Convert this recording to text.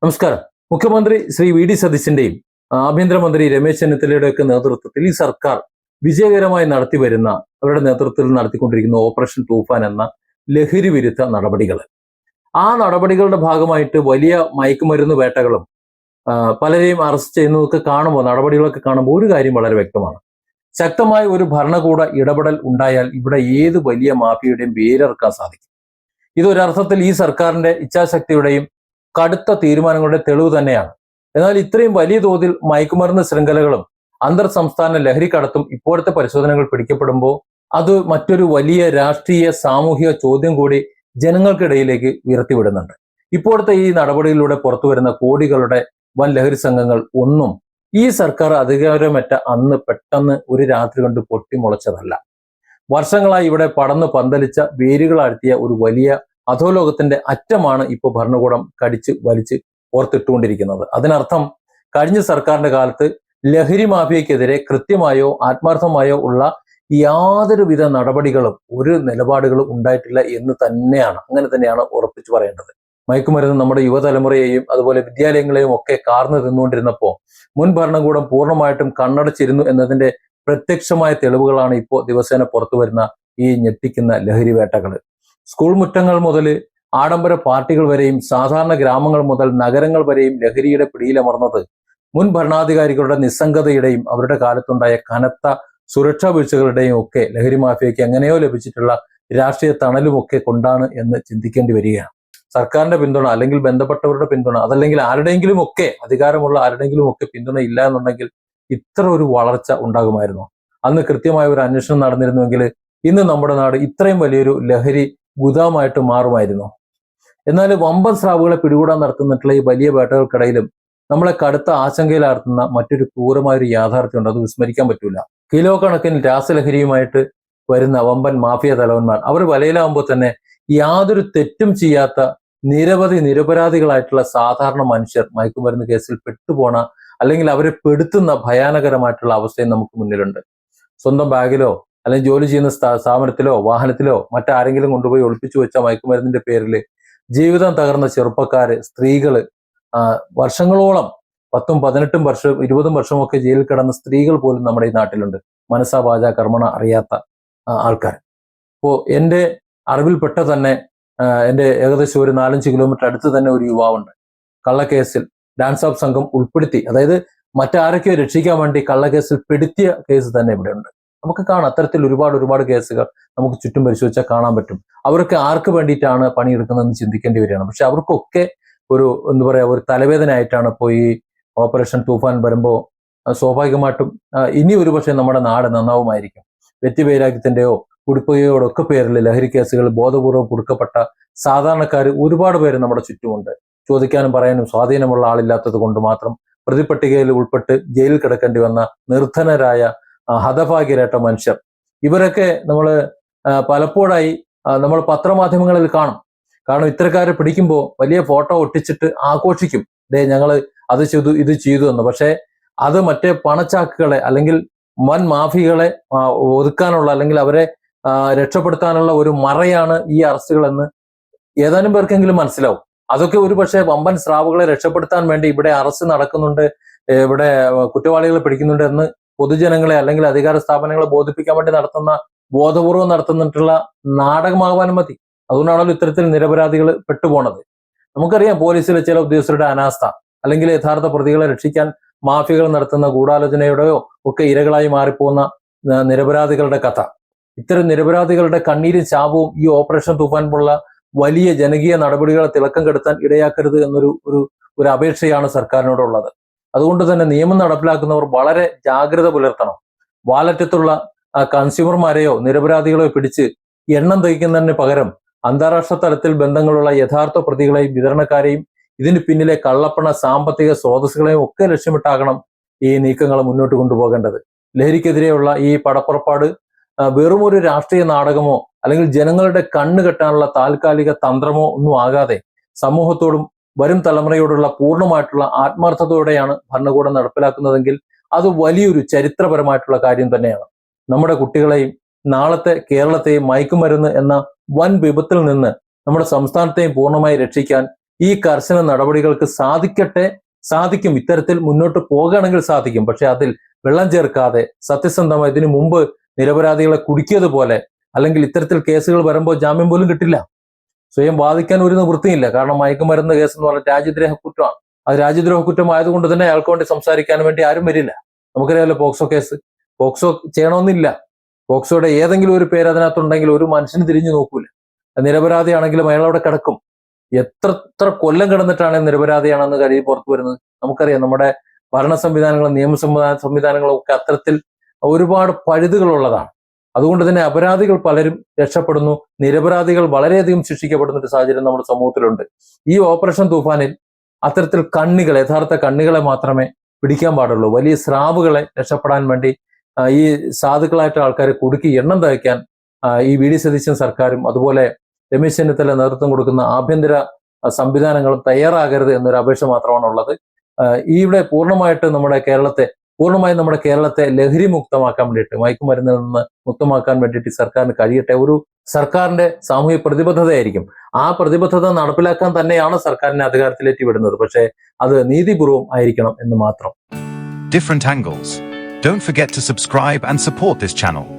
നമസ്കാരം. മുഖ്യമന്ത്രി ശ്രീ വി.ഡി. സതീശന്റെയും ആഭ്യന്തരമന്ത്രി രമേശ് ചെന്നിത്തലയുടെയൊക്കെ നേതൃത്വത്തിൽ ഈ സർക്കാർ വിജയകരമായി നടത്തിവരുന്ന അവരുടെ നേതൃത്വത്തിൽ നടത്തിക്കൊണ്ടിരിക്കുന്ന ഓപ്പറേഷൻ തൂഫാൻ എന്ന ലഹരി വിരുദ്ധ നടപടികൾ, ആ നടപടികളുടെ ഭാഗമായിട്ട് വലിയ മയക്കുമരുന്ന് വേട്ടകളും പലരെയും അറസ്റ്റ് ചെയ്യുന്നതൊക്കെ കാണുമ്പോൾ, നടപടികളൊക്കെ കാണുമ്പോൾ ഒരു കാര്യം വളരെ വ്യക്തമാണ്. ശക്തമായ ഒരു ഭരണകൂട ഇടപെടൽ ഉണ്ടായാൽ ഇവിടെ ഏത് വലിയ മാഫിയയുടെയും വേരറുക്കാൻ സാധിക്കും. ഇതൊരർത്ഥത്തിൽ ഈ സർക്കാരിന്റെ ഇച്ഛാശക്തിയുടെയും കടുത്ത തീരുമാനങ്ങളുടെ തെളിവ് തന്നെയാണ്. എന്നാൽ ഇത്രയും വലിയ തോതിൽ മയക്കുമരുന്ന് ശൃംഖലകളും അന്തർ സംസ്ഥാന ലഹരി കടത്തും ഇപ്പോഴത്തെ പരിശോധനകൾ പിടിക്കപ്പെടുമ്പോൾ അത് മറ്റൊരു വലിയ രാഷ്ട്രീയ സാമൂഹിക ചോദ്യം കൂടി ജനങ്ങൾക്കിടയിലേക്ക് ഉയർത്തിവിടുന്നുണ്ട്. ഇപ്പോഴത്തെ ഈ നടപടിയിലൂടെ പുറത്തു വരുന്ന കോടികളുടെ വൻ ലഹരി സംഘങ്ങൾ ഒന്നും ഈ സർക്കാർ അധികാരമറ്റ അന്ന് പെട്ടെന്ന് ഒരു രാത്രി കൊണ്ട് പൊട്ടിമുളച്ചതല്ല. വർഷങ്ങളായി ഇവിടെ പടർന്ന് പന്തലിച്ച വേരുകളാഴ്ത്തിയ ഒരു വലിയ അധോലോകത്തിന്റെ അറ്റമാണ് ഇപ്പോൾ ഭരണകൂടം കടിച്ച് വലിച്ച് ഓർത്തിട്ടുകൊണ്ടിരിക്കുന്നത്. അതിനർത്ഥം കഴിഞ്ഞ സർക്കാരിന്റെ കാലത്ത് ലഹരി മാഫിയക്കെതിരെ കൃത്യമായോ ആത്മാർത്ഥമായോ ഉള്ള യാതൊരുവിധ നടപടികളും ഒരു നിലപാടുകളും ഉണ്ടായിട്ടില്ല എന്ന് തന്നെയാണ്, അങ്ങനെ തന്നെയാണ് ഉറപ്പിച്ചു പറയേണ്ടത്. മയക്കുമരുന്ന് നമ്മുടെ യുവതലമുറയെയും അതുപോലെ വിദ്യാലയങ്ങളെയും ഒക്കെ കാർന്നു തിന്നുകൊണ്ടിരുന്നപ്പോൾ മുൻ ഭരണകൂടം പൂർണ്ണമായിട്ടും കണ്ണടച്ചിരുന്നു എന്നതിന്റെ പ്രത്യക്ഷമായ തെളിവുകളാണ് ഇപ്പോൾ ദിവസേന പുറത്തു വരുന്ന ഈ ഞെട്ടിക്കുന്ന ലഹരി വേട്ടകൾ. സ്കൂൾ മുറ്റങ്ങൾ മുതൽ ആഡംബര പാർട്ടികൾ വരെയും സാധാരണ ഗ്രാമങ്ങൾ മുതൽ നഗരങ്ങൾ വരെയും ലഹരിയുടെ പിടിയിലമർന്നത് മുൻ ഭരണാധികാരികളുടെ നിസ്സംഗതയുടെയും അവരുടെ കാലത്തുണ്ടായ കനത്ത സുരക്ഷാ വീഴ്ചകളുടെയും ഒക്കെ ലഹരി മാഫിയയ്ക്ക് എങ്ങനെയോ ലഭിച്ചിട്ടുള്ള രാഷ്ട്രീയ തണലുമൊക്കെ കൊണ്ടാണ് എന്ന് ചിന്തിക്കേണ്ടി വരികയാണ്. സർക്കാരിന്റെ പിന്തുണ, അല്ലെങ്കിൽ ബന്ധപ്പെട്ടവരുടെ പിന്തുണ, അതല്ലെങ്കിൽ ആരുടെയെങ്കിലും ഒക്കെ അധികാരമുള്ള ആരുടെയെങ്കിലും ഒക്കെ പിന്തുണ ഇല്ല എന്നുണ്ടെങ്കിൽ ഇത്ര ഒരു വളർച്ച ഉണ്ടാകുമായിരുന്നു? അന്ന് കൃത്യമായ ഒരു അന്വേഷണം നടന്നിരുന്നുവെങ്കിൽ ഇന്ന് നമ്മുടെ നാട് ഇത്രയും വലിയൊരു ലഹരി ഗുദാമായിട്ട് മാറുമായിരുന്നു. എന്നാൽ വമ്പൻ സ്രാവുകളെ പിടികൂടാൻ നടത്തുന്നിട്ടുള്ള ഈ വലിയ വേട്ടകൾക്കിടയിലും നമ്മളെ കടുത്ത ആശങ്കയിലാർത്തുന്ന മറ്റൊരു ക്രൂരമായൊരു യാഥാർത്ഥ്യമുണ്ട്. അത് വിസ്മരിക്കാൻ പറ്റൂല. കിലോ കണക്കിന് രാസലഹരിയുമായിട്ട് വരുന്ന വമ്പൻ മാഫിയ തലവന്മാർ അവർ വലയിലാവുമ്പോൾ തന്നെ യാതൊരു തെറ്റും ചെയ്യാത്ത നിരവധി നിരപരാധികളായിട്ടുള്ള സാധാരണ മനുഷ്യർ മയക്കുമരുന്ന് കേസിൽ പെട്ടുപോണ, അല്ലെങ്കിൽ അവരെ പെടുത്തുന്ന ഭയാനകരമായിട്ടുള്ള അവസ്ഥയും നമുക്ക് മുന്നിലുണ്ട്. സ്വന്തം ബാഗിലോ അല്ലെങ്കിൽ ജോലി ചെയ്യുന്ന സ്ഥാപനത്തിലോ വാഹനത്തിലോ മറ്റാരെങ്കിലും കൊണ്ടുപോയി ഒളിപ്പിച്ചു വെച്ച മയക്കുമരുന്നിന്റെ പേരിൽ ജീവിതം തകർന്ന ചെറുപ്പക്കാര്, സ്ത്രീകള്, വർഷങ്ങളോളം 10, 18 വർഷം 20 വർഷമൊക്കെ ജയിലിൽ കിടന്ന സ്ത്രീകൾ പോലും നമ്മുടെ ഈ നാട്ടിലുണ്ട്. മനസ്സാ വാച കർമ്മണ അറിയാത്ത ആൾക്കാർ. ഇപ്പോ എൻ്റെ അറിവിൽപ്പെട്ട തന്നെ എൻ്റെ ഏകദേശം ഒരു 4-5 കിലോമീറ്റർ അടുത്ത് തന്നെ ഒരു യുവാവുണ്ട്. കള്ളക്കേസിൽ ഡാൻസ് ഓഫ് സംഘം ഉൾപ്പെടുത്തി, അതായത് മറ്റാരൊക്കെയോ രക്ഷിക്കാൻ വേണ്ടി കള്ളക്കേസിൽ പെടുത്തിയ കേസ് തന്നെ ഇവിടെ ഉണ്ട്. നമുക്ക് കാണാം, അത്തരത്തിൽ ഒരുപാട് കേസുകൾ നമുക്ക് ചുറ്റും പരിശോധിച്ചാൽ കാണാൻ പറ്റും. അവരൊക്കെ ആർക്ക് വേണ്ടിയിട്ടാണ് പണിയെടുക്കുന്നതെന്ന് ചിന്തിക്കേണ്ടി വരികയാണ്. പക്ഷെ അവർക്കൊക്കെ ഒരു എന്താ പറയാ, ഒരു തലവേദന ആയിട്ടാണ് ഇപ്പോൾ ഈ ഓപ്പറേഷൻ തൂഫാൻ വരുമ്പോൾ സ്വാഭാവികമായിട്ടും ഇനി ഒരു പക്ഷേ നമ്മുടെ നാട് നന്നാവുമായിരിക്കും. വ്യക്തിവൈരാഗ്യത്തിന്റെയോ കുടിപ്പുകയോടൊക്കെ പേരിൽ ലഹരി കേസുകൾ ബോധപൂർവ്വം കൊടുക്കപ്പെട്ട സാധാരണക്കാർ ഒരുപാട് പേര് നമ്മുടെ ചുറ്റുമുണ്ട്. ചോദിക്കാനും പറയാനും സ്വാധീനമുള്ള ആളില്ലാത്തത് കൊണ്ട് മാത്രം പ്രതിപട്ടികയിൽ ഉൾപ്പെട്ട് ജയിലിൽ കിടക്കേണ്ടി വന്ന നിർധനരായ ഹതഭാഗ്യരായിട്ട മനുഷ്യർ. ഇവരൊക്കെ നമ്മൾ പലപ്പോഴായി നമ്മൾ പത്രമാധ്യമങ്ങളിൽ കാണും. കാരണം ഇത്തരക്കാരെ പിടിക്കുമ്പോൾ വലിയ ഫോട്ടോ ഒട്ടിച്ചിട്ട് ആഘോഷിക്കും, ദേ ഞങ്ങൾ അത് ചെയ്തു ഇത് ചെയ്തു എന്ന്. പക്ഷേ അത് മറ്റേ പണച്ചാക്കുകളെ അല്ലെങ്കിൽ വൻ മാഫികളെ ഒതുക്കാനുള്ള, അല്ലെങ്കിൽ അവരെ രക്ഷപ്പെടുത്താനുള്ള ഒരു മറയാണ് ഈ അറസ്റ്റുകൾ എന്ന് ഏതാനും പേർക്കെങ്കിലും മനസ്സിലാവും. അതൊക്കെ ഒരു പക്ഷേ വമ്പൻ സ്രാവുകളെ രക്ഷപ്പെടുത്താൻ വേണ്ടി ഇവിടെ അറസ്റ്റ് നടക്കുന്നുണ്ട്, ഇവിടെ കുറ്റവാളികളെ പിടിക്കുന്നുണ്ട് എന്ന് പൊതുജനങ്ങളെ അല്ലെങ്കിൽ അധികാര സ്ഥാപനങ്ങളെ ബോധിപ്പിക്കാൻ വേണ്ടി നടത്തുന്ന, ബോധപൂർവം നടത്തുന്നിട്ടുള്ള നാടകമാകാൻ മതി. അതുകൊണ്ടാണല്ലോ ഇത്തരത്തിൽ നിരപരാധികൾ പെട്ടുപോണത്. നമുക്കറിയാം പോലീസിലെ ചില ഉദ്യോഗസ്ഥരുടെ അനാസ്ഥ, അല്ലെങ്കിൽ യഥാർത്ഥ പ്രതികളെ രക്ഷിക്കാൻ മാഫിയകൾ നടത്തുന്ന ഗൂഢാലോചനയുടെയോ ഒക്കെ ഇരകളായി മാറിപ്പോകുന്ന നിരപരാധികളുടെ കഥ. ഇത്തരം നിരപരാധികളുടെ കണ്ണീരും ശാപവും ഈ ഓപ്പറേഷൻ തൂഫാൻ പോലുള്ള വലിയ ജനകീയ നടപടികളെ തിളക്കം കെടുത്താൻ ഇടയാക്കരുത് എന്നൊരു ഒരു അപേക്ഷയാണ് സർക്കാരിനോടുള്ളത്. അതുകൊണ്ട് തന്നെ നിയമം നടപ്പിലാക്കുന്നവർ വളരെ ജാഗ്രത പുലർത്തണം. വാലറ്റത്തുള്ള കൺസ്യൂമർമാരെയോ നിരപരാധികളെയോ പിടിച്ച് എണ്ണം തയ്ക്കുന്നതിന് പകരം അന്താരാഷ്ട്ര തലത്തിൽ ബന്ധങ്ങളുള്ള യഥാർത്ഥ പ്രതികളെയും വിതരണക്കാരെയും ഇതിന് പിന്നിലെ കള്ളപ്പണ സാമ്പത്തിക സ്രോതസ്സുകളെയും ഒക്കെ ലക്ഷ്യമിട്ടാകണം ഈ നീക്കങ്ങൾ മുന്നോട്ട് കൊണ്ടുപോകേണ്ടത്. ലഹരിക്കെതിരെയുള്ള ഈ പടപ്പുറപ്പാട് വെറും ഒരു രാഷ്ട്രീയ നാടകമോ അല്ലെങ്കിൽ ജനങ്ങളുടെ കണ്ണ് കെട്ടാനുള്ള താൽക്കാലിക തന്ത്രമോ ഒന്നും ആകാതെ സമൂഹത്തോടും വരും തലമുറയോടുള്ള പൂർണ്ണമായിട്ടുള്ള ആത്മാർത്ഥതയോടെയാണ് ഭരണകൂടം നടപ്പിലാക്കുന്നതെങ്കിൽ അത് വലിയൊരു ചരിത്രപരമായിട്ടുള്ള കാര്യം തന്നെയാണ്. നമ്മുടെ കുട്ടികളെയും നാളത്തെ കേരളത്തെയും മയക്കുമരുന്ന് എന്ന വൻ വിപത്തിൽ നിന്ന് നമ്മുടെ സംസ്ഥാനത്തെയും പൂർണ്ണമായി രക്ഷിക്കാൻ ഈ കർശന നടപടികൾക്ക് സാധിക്കും. ഇത്തരത്തിൽ മുന്നോട്ട് പോകുകയാണെങ്കിൽ സാധിക്കും. പക്ഷെ അതിൽ വെള്ളം ചേർക്കാതെ സത്യസന്ധമായി ഇതിനു മുമ്പ് നിരപരാധികളെ കുടുക്കിയതുപോലെ, അല്ലെങ്കിൽ ഇത്തരത്തിൽ കേസുകൾ വരുമ്പോൾ ജാമ്യം പോലും കിട്ടില്ല. സ്വയം വാദിക്കാൻ ഒരു നിവൃത്തിയില്ല. കാരണം മയക്കുമരുന്ന് കേസ് എന്ന് പറഞ്ഞാൽ രാജ്യദ്രോഹ കുറ്റമാണ്. അത് രാജ്യദ്രോഹ കുറ്റം ആയതുകൊണ്ട് തന്നെ അയാൾക്ക് വേണ്ടി സംസാരിക്കാൻ വേണ്ടി ആരും വരില്ല. നമുക്കറിയാമല്ലോ പോക്സോ കേസ്. പോക്സോ ചെയ്യണമെന്നില്ല. പോക്സോയുടെ ഏതെങ്കിലും ഒരു പേര് അതിനകത്തുണ്ടെങ്കിൽ ഒരു മനുഷ്യന് തിരിഞ്ഞു നോക്കൂല. നിരപരാധിയാണെങ്കിലും അയാൾ അവിടെ കിടക്കും. എത്ര കൊല്ലം കിടന്നിട്ടാണ് നിരപരാധിയാണെന്ന് കരുതി പുറത്തു വരുന്നത്. നമുക്കറിയാം നമ്മുടെ ഭരണ സംവിധാനങ്ങളും നിയമ സംവിധാനങ്ങളും ഒക്കെ അത്തരത്തിൽ ഒരുപാട് പഴുതുകളുള്ളതാണ്. അതുകൊണ്ട് തന്നെ അപരാധികൾ പലരും രക്ഷപ്പെടുന്നു, നിരപരാധികൾ വളരെയധികം ശിക്ഷിക്കപ്പെടുന്ന ഒരു സാഹചര്യം നമ്മുടെ സമൂഹത്തിലുണ്ട്. ഈ ഓപ്പറേഷൻ തൂഫാനിൽ അത്തരത്തിൽ യഥാർത്ഥ കണ്ണികളെ മാത്രമേ പിടിക്കാൻ പാടുള്ളൂ. വലിയ സ്രാവുകളെ രക്ഷപ്പെടാൻ വേണ്ടി ഈ സാധുക്കളായിട്ട് ആൾക്കാരെ കുടുക്കി എണ്ണം തയ്ക്കാൻ ഈ വി ഡി സതീശൻ സർക്കാരും അതുപോലെ രമേശ് ചെന്നിത്തല നേതൃത്വം കൊടുക്കുന്ന ആഭ്യന്തര സംവിധാനങ്ങളും തയ്യാറാകരുത് എന്നൊരു അപേക്ഷ മാത്രമാണ് ഉള്ളത്. ഇവിടെ പൂർണ്ണമായും നമ്മുടെ കേരളത്തെ ലഹരി മുക്തമാക്കാൻ വേണ്ടിയിട്ട്, മയക്കുമരുന്നിൽ നിന്ന് മുക്തമാക്കാൻ വേണ്ടിയിട്ട് സർക്കാരിന് കഴിയട്ടെ. ഒരു സർക്കാരിന്റെ സാമൂഹ്യ പ്രതിബദ്ധതയായിരിക്കും. ആ പ്രതിബദ്ധത നടപ്പിലാക്കാൻ തന്നെയാണ് സർക്കാരിനെ അധികാരത്തിലേറ്റി വിടുന്നത്. പക്ഷേ അത് നീതിപൂർവം ആയിരിക്കണം എന്ന് മാത്രം. Different angles. Don't forget to subscribe and support this channel.